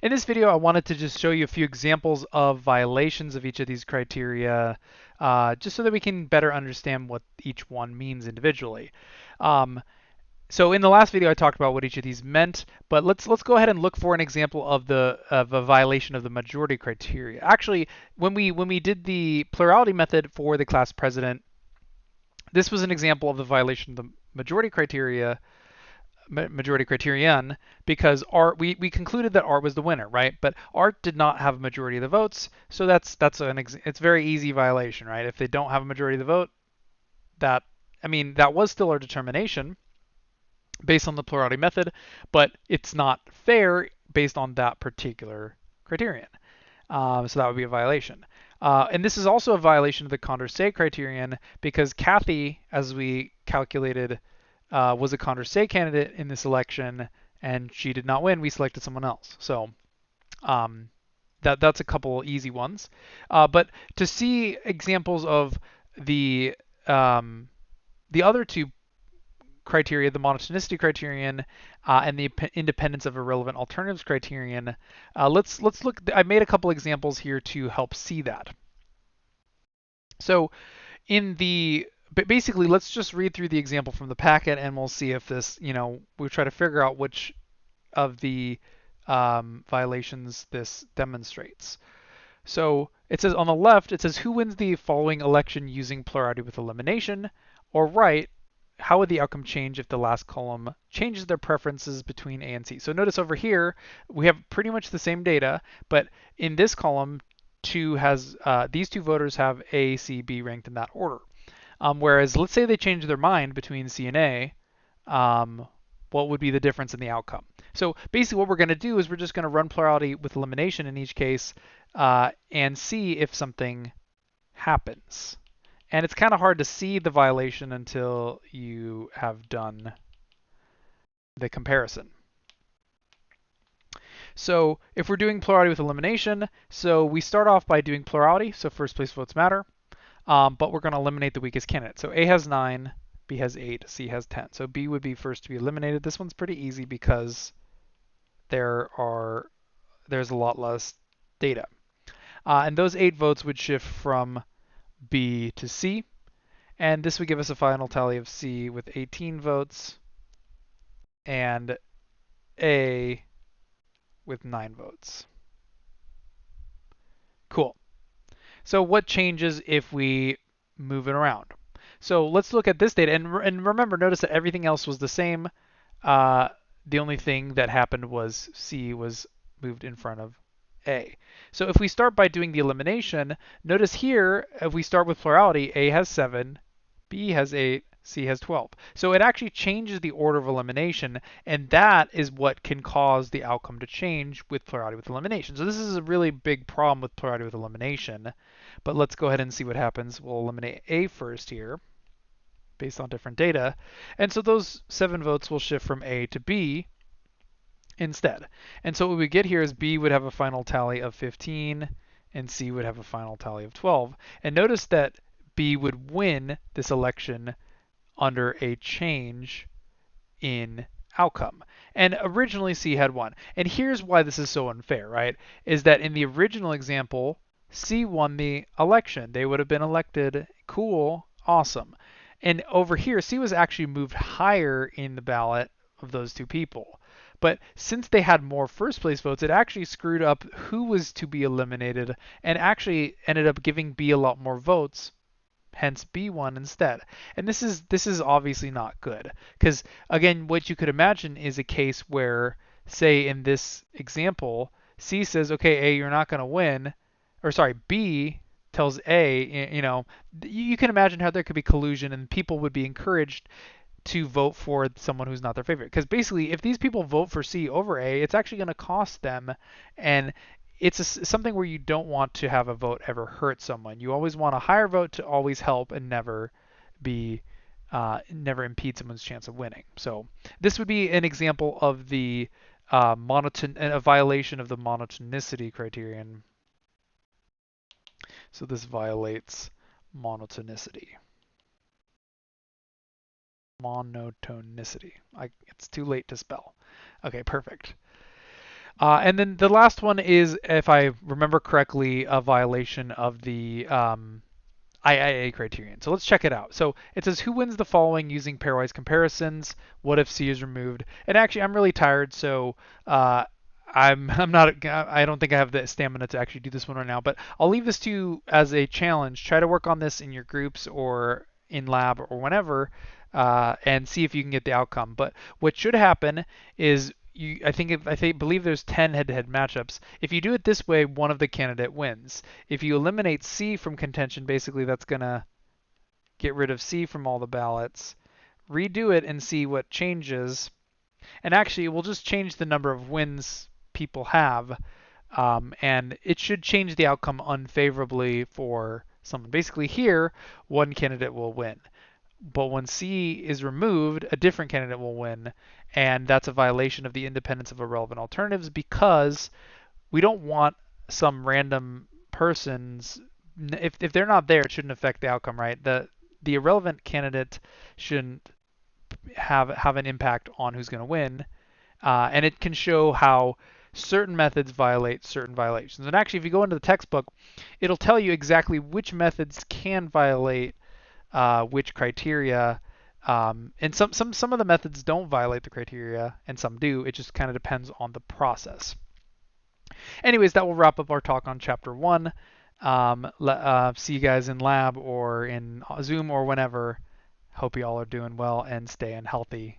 In this video, I wanted to just show you a few examples of violations of each of these criteria, just so that we can better understand what each one means individually. Um, so in the last video, I talked about what each of these meant, but let's go ahead and look for an example of a violation of the majority criteria. Actually, when we did the plurality method for the class president, this was an example of the violation of the majority criterion, because we concluded that art was the winner, right? But art did not have a majority of the votes, so it's very easy violation, right? If they don't have a majority of the vote, that that was still our determination based on the plurality method, but it's not fair based on that particular criterion. So that would be a violation. And this is also a violation of the Condorcet criterion because Kathy, as we calculated, was a Condorcet candidate in this election, and she did not win. We selected someone else. So that's a couple easy ones. But to see examples of the the other two criteria, the monotonicity criterion and the independence of irrelevant alternatives criterion, let's look. I made a couple examples here to help see that. So but basically, let's just read through the example from the packet, and we'll see if this, we'll try to figure out which of the violations this demonstrates. So it says on the left, it says who wins the following election using plurality with elimination, or right, how would the outcome change if the last column changes their preferences between A and C? So notice over here, we have pretty much the same data, but in this column, these two voters have A, C, B ranked in that order. Whereas let's say they change their mind between C and A, what would be the difference in the outcome? So basically what we're going to do is we're just going to run plurality with elimination in each case and see if something happens. And it's kind of hard to see the violation until you have done the comparison. So if we're doing plurality with elimination, so we start off by doing plurality, so first place votes matter, but we're going to eliminate the weakest candidate. So A has 9, B has 8, C has 10. So B would be first to be eliminated. This one's pretty easy because there's a lot less data. And those 8 votes would shift from B to C. And this would give us a final tally of C with 18 votes and A with 9 votes. Cool. So what changes if we move it around? So let's look at this data. And remember, notice that everything else was the same. The only thing that happened was C was moved in front of A. So if we start by doing the elimination, notice here, if we start with plurality, A has 7, B has 8, C has 12. So it actually changes the order of elimination, and that is what can cause the outcome to change with plurality with elimination. So this is a really big problem with plurality with elimination. But let's go ahead and see what happens. We'll eliminate A first here based on different data. And so those 7 votes will shift from A to B instead. And so what we get here is B would have a final tally of 15 and C would have a final tally of 12. And notice that B would win this election under a change in outcome. And originally C had won. And here's why this is so unfair, right? Is that in the original example, C won the election. They would have been elected. Cool, awesome. And over here, C was actually moved higher in the ballot of those two people. But since they had more first place votes, it actually screwed up who was to be eliminated and actually ended up giving B a lot more votes, hence B won instead. And this is obviously not good, because again, what you could imagine is a case where, say in this example, C says, okay, A, you're not going to win, or sorry, B tells A, you can imagine how there could be collusion and people would be encouraged to vote for someone who's not their favorite. Because basically, if these people vote for C over A, it's actually going to cost them, and something where you don't want to have a vote ever hurt someone. You always want a higher vote to always help and never impede someone's chance of winning. So this would be an example of a violation of the monotonicity criterion. So this violates monotonicity. Monotonicity. It's too late to spell. Okay, perfect. And then the last one is, if I remember correctly, a violation of the IIA criterion. So let's check it out. So it says who wins the following using pairwise comparisons. What if C is removed? And actually, I'm really tired, so I'm not. I don't think I have the stamina to actually do this one right now. But I'll leave this to you as a challenge. Try to work on this in your groups or in lab or whenever, and see if you can get the outcome. But what should happen is believe there's 10 head-to-head matchups. If you do it this way, one of the candidate wins. If you eliminate C from contention, basically that's gonna get rid of C from all the ballots. Redo it and see what changes. And actually, we'll just change the number of wins people have, and it should change the outcome unfavorably for someone. Basically, here one candidate will win. But when C is removed, a different candidate will win, and that's a violation of the independence of irrelevant alternatives because we don't want some random persons. If they're not there, it shouldn't affect the outcome, right? The irrelevant candidate shouldn't have an impact on who's going to win, and it can show how certain methods violate certain violations. And actually, if you go into the textbook, it'll tell you exactly which methods can violate which criteria. And some of the methods don't violate the criteria, and some do. It just kind of depends on the process. Anyways, that will wrap up our talk on chapter 1. See you guys in lab or in Zoom or whenever. Hope you all are doing well and staying healthy.